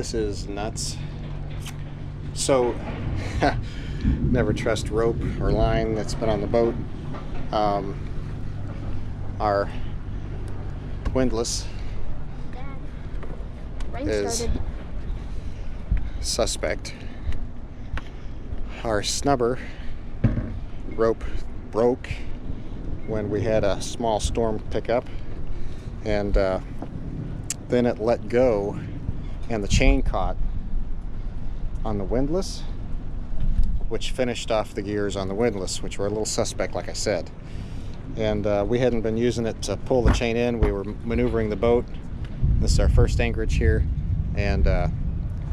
This is nuts. So, never trust rope or line that's been on the boat. Our windlass is suspect. Our snubber rope broke when we had a small storm pick up, and then it let go and the chain caught on the windlass, which finished off the gears on the windlass, which were a little suspect, like I said. And we hadn't been using it to pull the chain in. We were maneuvering the boat. This is our first anchorage here, and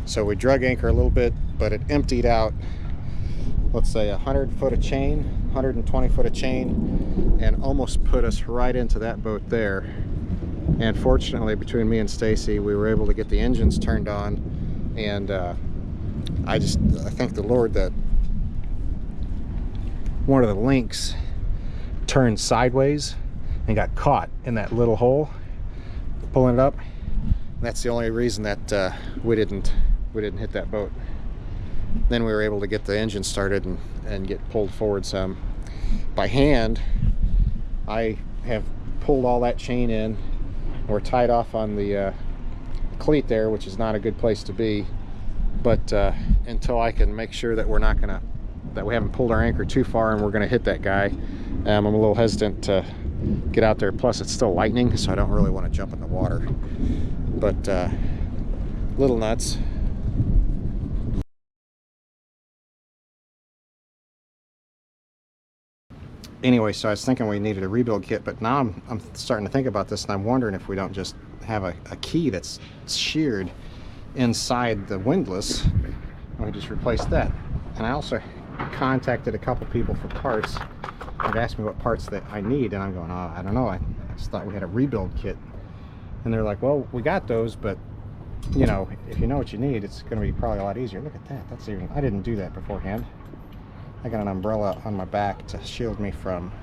so we drug anchor a little bit, but it emptied out, let's say 100 foot of chain, 120 foot of chain, and almost put us right into that boat there. And fortunately, between me and Stacy, we were able to get the engines turned on, and I thank the Lord that one of the links turned sideways and got caught in that little hole pulling it up. And that's the only reason that we didn't hit that boat. Then we were able to get the engine started and get pulled forward some. By hand, I have pulled all that chain in. We're tied off on the cleat there, which is not a good place to be. But until I can make sure that we haven't pulled our anchor too far and we're gonna hit that guy, I'm a little hesitant to get out there. Plus, it's still lightning, so I don't really want to jump in the water. But little nuts. Anyway, so I was thinking we needed a rebuild kit, but now I'm starting to think about this, and I'm wondering if we don't just have a key that's sheared inside the windlass, and we just replace that. And I also contacted a couple people for parts. They've asked me what parts that I need, and I'm going, oh, I don't know. I just thought we had a rebuild kit. And they're like, well, we got those, but you know, if you know what you need, it's going to be probably a lot easier. Look at that. I didn't do that beforehand. I got an umbrella on my back to shield me from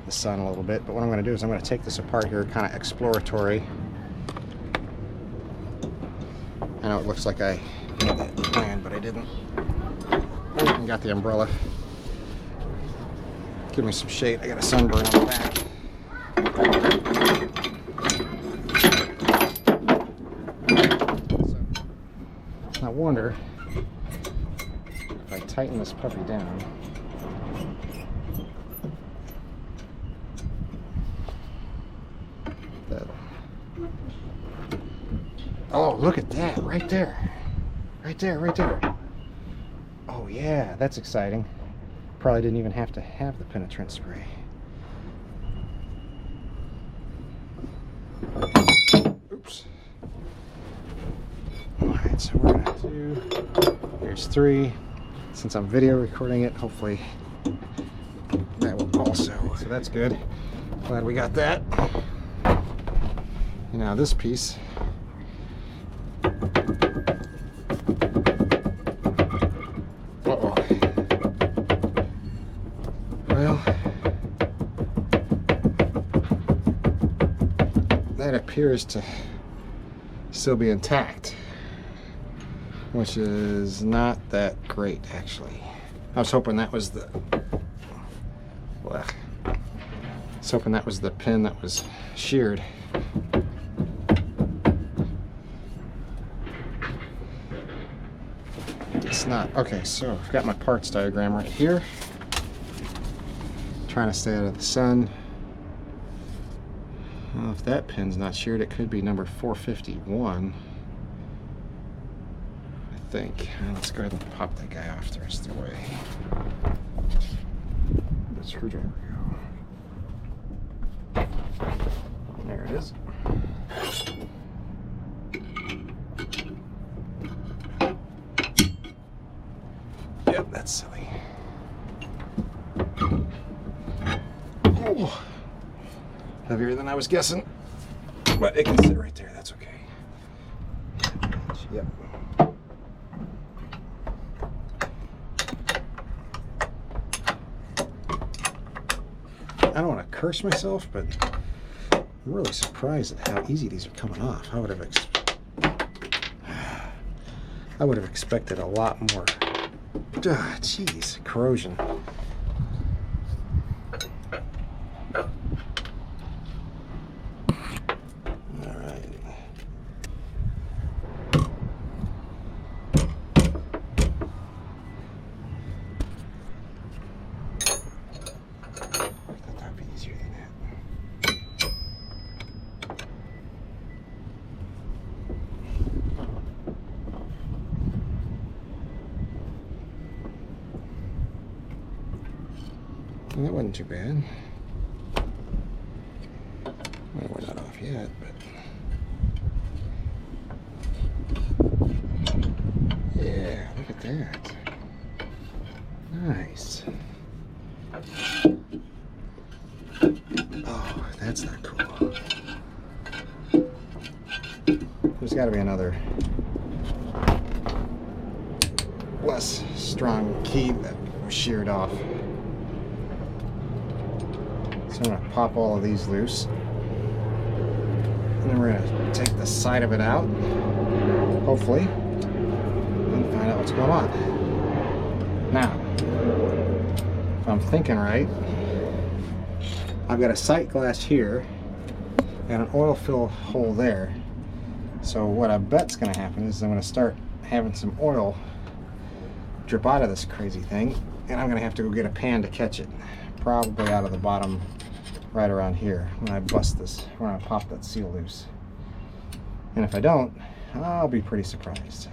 the sun a little bit. But what I'm going to do is I'm going to take this apart here, kind of exploratory. I know it looks like I had that planned, but I didn't. I got the umbrella. Give me some shade. I got a sunburn on the back. So, I wonder if I tighten this puppy down. Oh, look at that, right there. Right there, right there. Oh yeah, that's exciting. Probably didn't even have to have the penetrant spray. Oops. Alright, so we're gonna do, here's 3. Since I'm video recording it, hopefully that will also, so that's good. Glad we got that. And now this piece. Uh-oh. Well, that appears to still be intact, which is not that great, actually. I was hoping that was the, well, I was hoping that was the pin that was sheared. It's not. Okay, so I've got my parts diagram right here. Trying to stay out of the sun. Well, if that pin's not sheared, it could be number 451. I think. Let's go ahead and pop that guy off the rest of the way. The screwdriver go. There it is. Yep, that's silly. Oh, heavier than I was guessing, but it can sit right there. That's okay. Yep. I don't want to curse myself, but I'm really surprised at how easy these are coming off. I would have I would have expected a lot more. Jeez, corrosion. That wasn't too bad. Well, we're not off yet, but yeah, look at that. Nice. Oh, that's not cool. There's got to be another less strong key that was sheared off. So I'm going to pop all of these loose. And then we're going to take the side of it out, hopefully, and find out what's going on. Now, if I'm thinking right, I've got a sight glass here and an oil fill hole there. So what I bet's going to happen is I'm going to start having some oil drip out of this crazy thing, and I'm going to have to go get a pan to catch it. Probably out of the bottom right around here when I bust this, when I pop that seal loose. And if I don't, I'll be pretty surprised.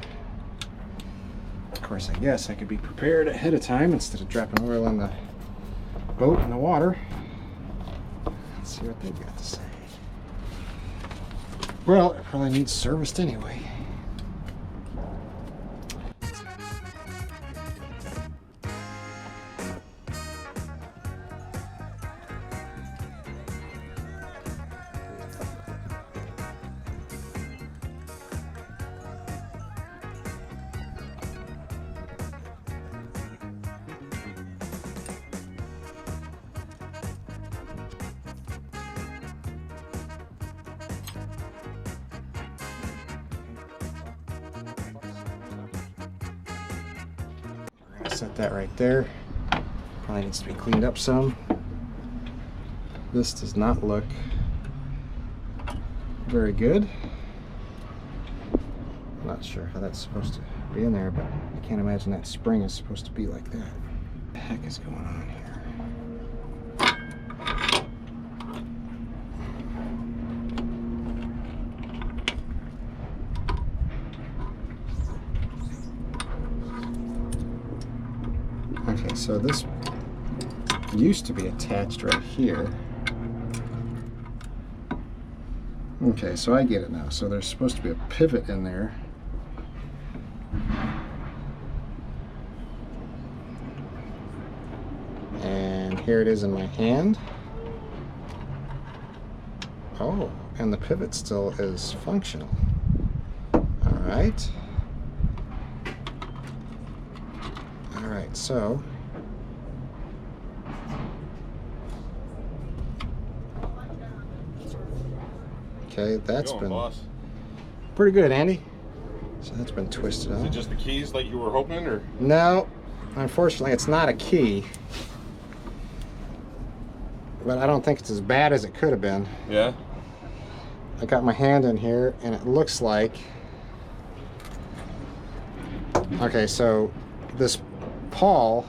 Of course, I guess I could be prepared ahead of time instead of dropping oil in the boat in the water. Let's see what they've got to say. Well, it probably needs serviced anyway. Set that right there. Probably needs to be cleaned up some. This does not look very good. I'm not sure how that's supposed to be in there, but I can't imagine that spring is supposed to be like that. What the heck is going on here? Okay, so this used to be attached right here. Okay, so I get it now. So there's supposed to be a pivot in there. And here it is in my hand. Oh, and the pivot still is functional. All right. Alright, so okay, that's been pretty good, Andy. So that's been twisted out. Is it just the keys like you were hoping, or? No, unfortunately it's not a key. But I don't think it's as bad as it could have been. Yeah. I got my hand in here and it looks like, okay, so this pawl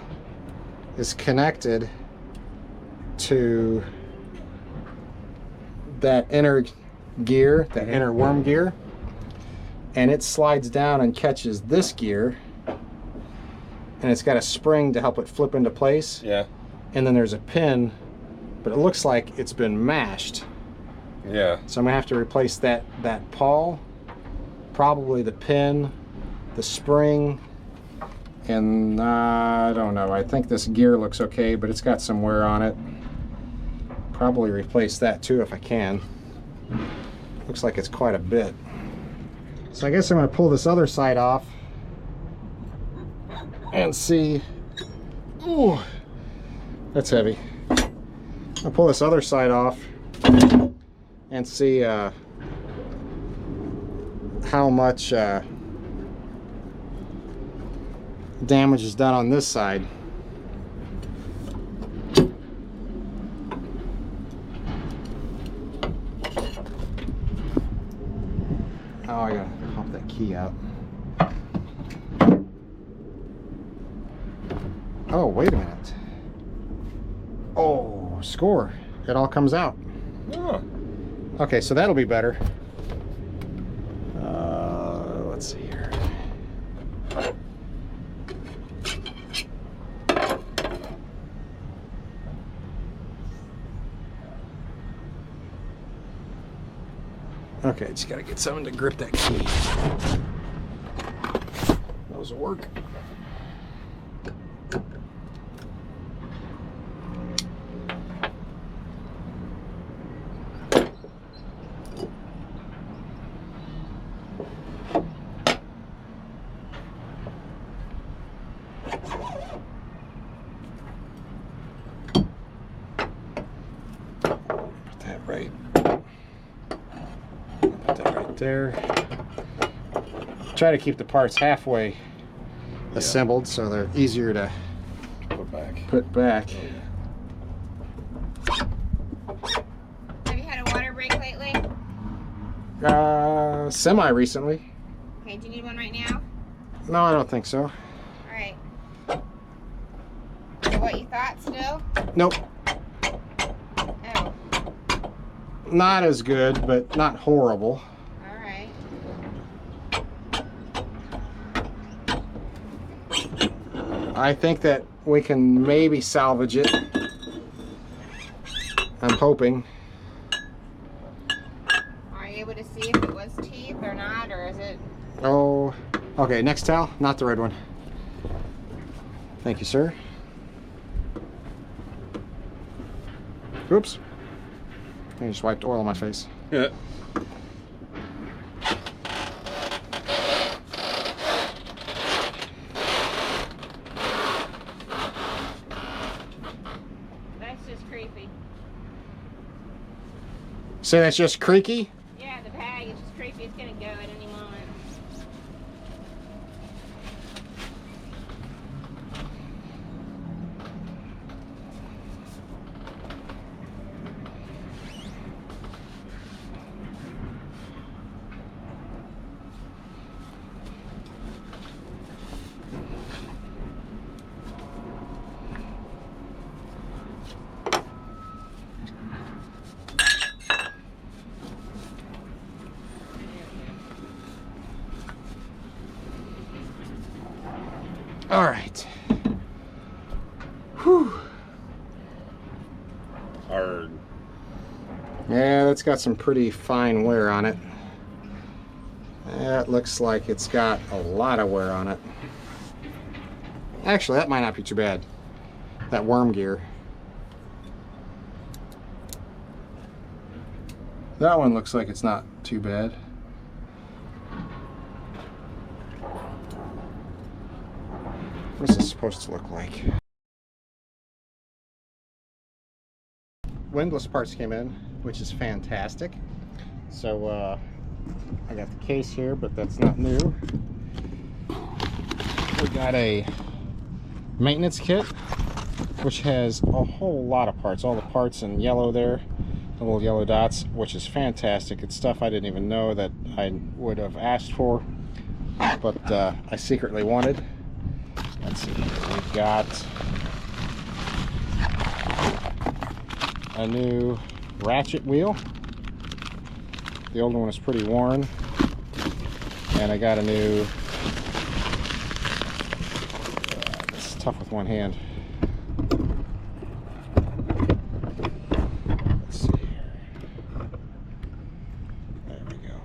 is connected to that inner gear, that inner worm gear, and it slides down and catches this gear, and it's got a spring to help it flip into place. Yeah. And then there's a pin, but it looks like it's been mashed. Yeah. So I'm gonna have to replace that pawl, probably the pin, the spring, and I don't know. I think this gear looks okay, but it's got some wear on it. Probably replace that too if I can. Looks like it's quite a bit. So I guess I'm going to pull this other side off and see. Ooh, that's heavy. I'll pull this other side off and see how much damage is done on this side. Oh, I gotta pop that key out. Oh, wait a minute. Oh, score. It all comes out. Oh. Okay, so that'll be better. Let's see here. Okay, just gotta get something to grip that key. Those will work. Put that right. Put that right there. Try to keep the parts halfway assembled so they're easier to put back. Have you had a water break lately? Semi recently. Okay, do you need one right now? No, I don't think so. All right. So what you thought still? Nope. Oh, Not as good, but not horrible. all right. I think that we can maybe salvage it. I'm hoping. Are you able to see if it was teeth or not, or is it? Oh, okay, next towel, not the red one. Thank you, sir. Oops. I just wiped oil on my face. Yeah. That's just creepy. Say that's just creaky? Yeah, the bag is just creepy. It's gonna go at any moment. All right. Whew. Hard. Yeah, that's got some pretty fine wear on it. That looks like it's got a lot of wear on it. Actually, that might not be too bad. That worm gear. That one looks like it's not too bad. What's this supposed to look like? Windlass parts came in, which is fantastic. So I got the case here, but that's not new. We got a maintenance kit, which has a whole lot of parts. All the parts in yellow there, the little yellow dots, which is fantastic. It's stuff I didn't even know that I would have asked for, but I secretly wanted. Let's see, we've got a new ratchet wheel. The old one is pretty worn. And I got a new, it's tough with one hand. Let's see here. There we go.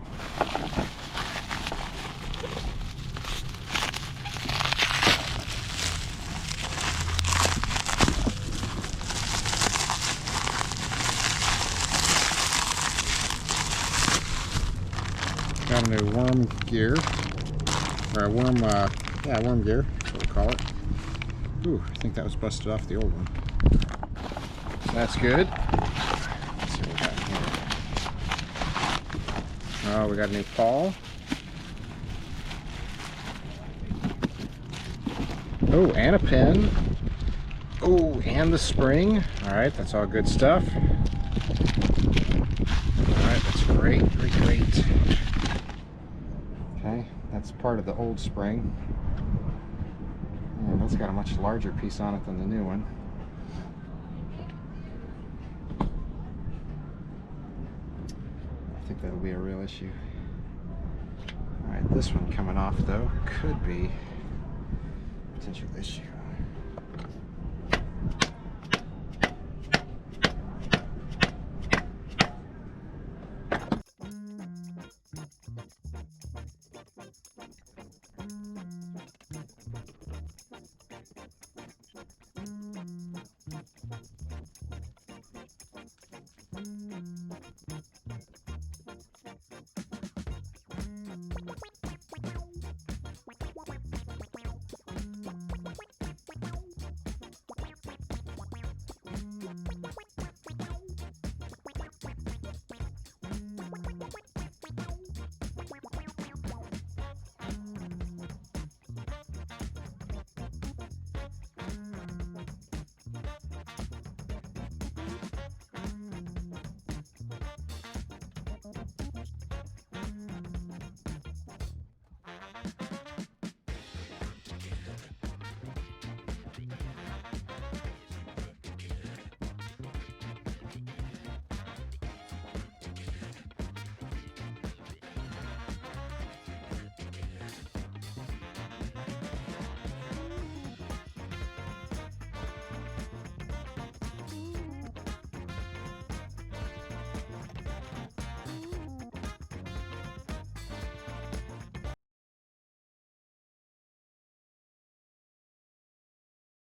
Got a new worm gear, or a worm, worm gear, that's what we call it. Ooh, I think that was busted off the old one. So that's good. Let's see what we got here. Oh, we got a new pawl. Oh, and a pin. Oh, and the spring. All right, that's all good stuff. All right, that's great, great, great. Okay, that's part of the old spring. And that's got a much larger piece on it than the new one. I think that'll be a real issue. All right, this one coming off though could be a potential issue.